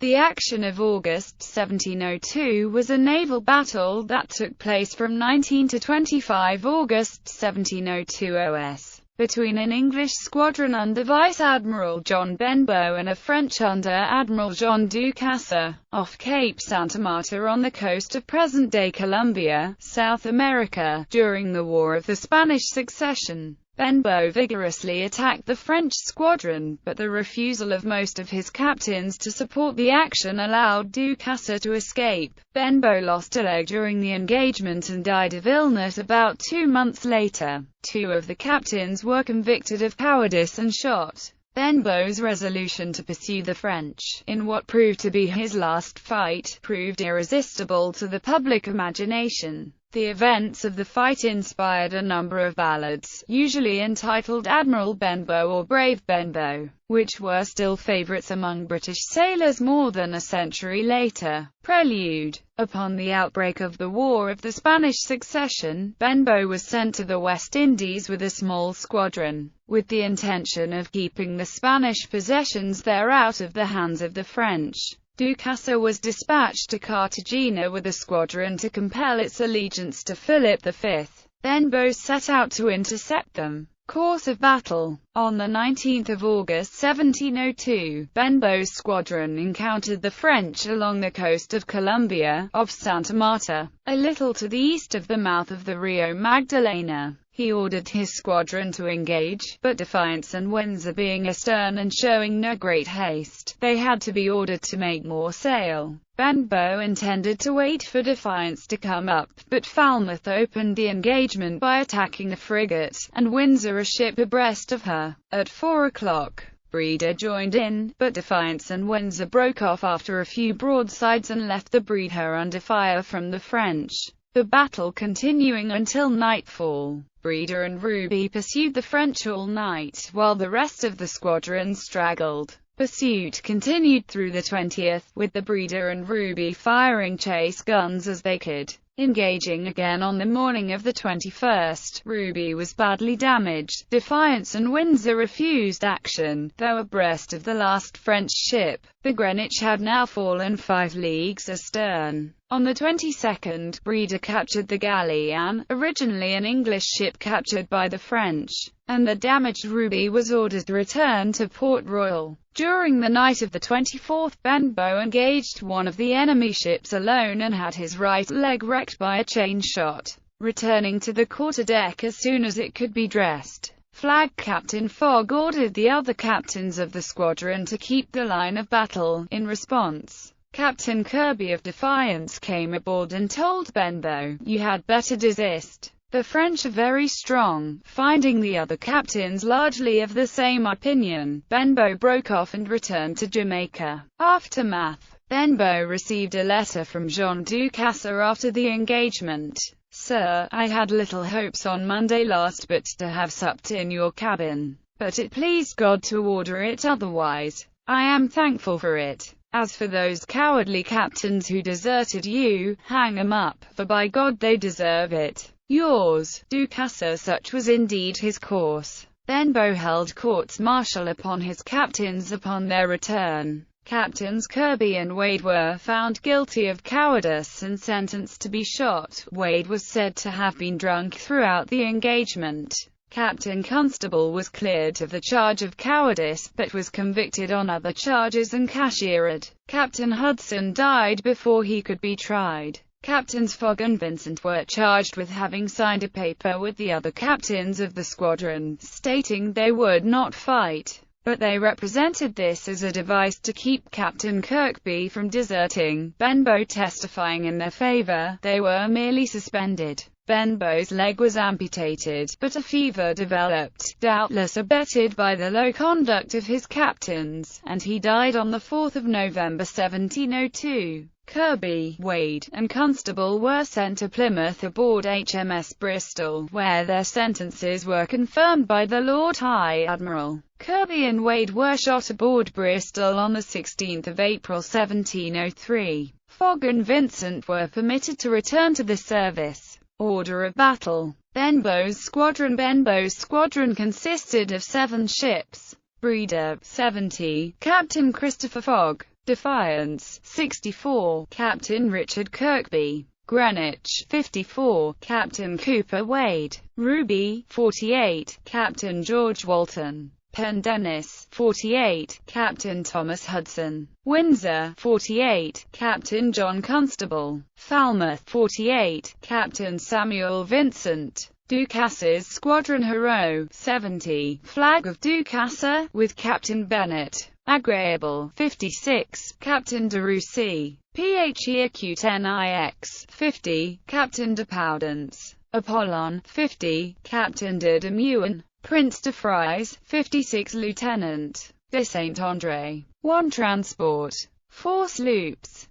The action of August 1702 was a naval battle that took place from 19 to 25 August 1702 O.S. between an English squadron under Vice-Admiral John Benbow and a French under Admiral Jean du Casse, off Cape Santa Marta on the coast of present-day Colombia, South America. During the War of the Spanish Succession, Benbow vigorously attacked the French squadron, but the refusal of most of his captains to support the action allowed du Casse to escape. Benbow lost a leg during the engagement and died of illness about 2 months later. 2 of the captains were convicted of cowardice and shot. Benbow's resolution to pursue the French, in what proved to be his last fight, proved irresistible to the public imagination. The events of the fight inspired a number of ballads, usually entitled Admiral Benbow or Brave Benbow, which were still favorites among British sailors more than a century later. Prelude. Upon the outbreak of the War of the Spanish Succession, Benbow was sent to the West Indies with a small squadron, with the intention of keeping the Spanish possessions there out of the hands of the French. Du Casse was dispatched to Cartagena with a squadron to compel its allegiance to Philip V. Benbow set out to intercept them. Course of battle. On the 19th of August 1702, Benbow's squadron encountered the French along the coast of Colombia, off Santa Marta, a little to the east of the mouth of the Rio Magdalena. He ordered his squadron to engage, but Defiance and Windsor being astern and showing no great haste, they had to be ordered to make more sail. Benbow intended to wait for Defiance to come up, but Falmouth opened the engagement by attacking the frigate, and Windsor a ship abreast of her. At 4 o'clock, Breeder joined in, but Defiance and Windsor broke off after a few broadsides and left the Breeder under fire from the French. The battle continuing until nightfall. Breeder and Ruby pursued the French all night, while the rest of the squadron straggled. Pursuit continued through the 20th, with the Breeder and Ruby firing chase guns as they could. Engaging again on the morning of the 21st, Ruby was badly damaged. Defiance and Windsor refused action, though abreast of the last French ship. The Greenwich had now fallen 5 leagues astern. On the 22nd, Breeder captured the Galleon, originally an English ship captured by the French, and the damaged Ruby was ordered to return to Port Royal. During the night of the 24th, Benbow engaged one of the enemy ships alone and had his right leg wrecked by a chain shot. Returning to the quarterdeck as soon as it could be dressed, Flag Captain Fogg ordered the other captains of the squadron to keep the line of battle. In response, Captain Kirby of Defiance came aboard and told Benbow, "You had better desist. The French are very strong." Finding the other captains largely of the same opinion, Benbow broke off and returned to Jamaica. Aftermath. Benbow received a letter from Jean du Casse after the engagement. "Sir, I had little hopes on Monday last but to have supped in your cabin, but it pleased God to order it otherwise. I am thankful for it. As for those cowardly captains who deserted you, hang 'em up, for by God they deserve it. Yours, Du Casse." Such was indeed his course. Benbow held courts-martial upon his captains upon their return. Captains Kirby and Wade were found guilty of cowardice and sentenced to be shot. Wade was said to have been drunk throughout the engagement. Captain Constable was cleared of the charge of cowardice, but was convicted on other charges and cashiered. Captain Hudson died before he could be tried. Captains Fogg and Vincent were charged with having signed a paper with the other captains of the squadron, stating they would not fight, but they represented this as a device to keep Captain Kirkby from deserting. Benbow testifying in their favor, they were merely suspended. Benbow's leg was amputated, but a fever developed, doubtless abetted by the low conduct of his captains, and he died on the 4th of November 1702. Kirby, Wade, and Constable were sent to Plymouth aboard HMS Bristol, where their sentences were confirmed by the Lord High Admiral. Kirby and Wade were shot aboard Bristol on the 16th of April 1703. Fogg and Vincent were permitted to return to the service. Order of battle. Benbow's squadron consisted of 7 ships. Breeder, 70, Captain Christopher Fogg, Defiance, 64, Captain Richard Kirkby. Greenwich, 54, Captain Cooper Wade. Ruby, 48, Captain George Walton. Pendennis, 48, Captain Thomas Hudson. Windsor, 48, Captain John Constable. Falmouth, 48, Captain Samuel Vincent. Ducasse's Squadron Hero, 70, Flag of Ducasse, with Captain Bennett. Agreeable, 56, Captain de Russie. Pheacute Nix, 50, Captain de Poudance. Apollon, 50, Captain de Demuin. Prince de Frise, 56, Lieutenant. De Saint-André. 1 transport. 4 sloops.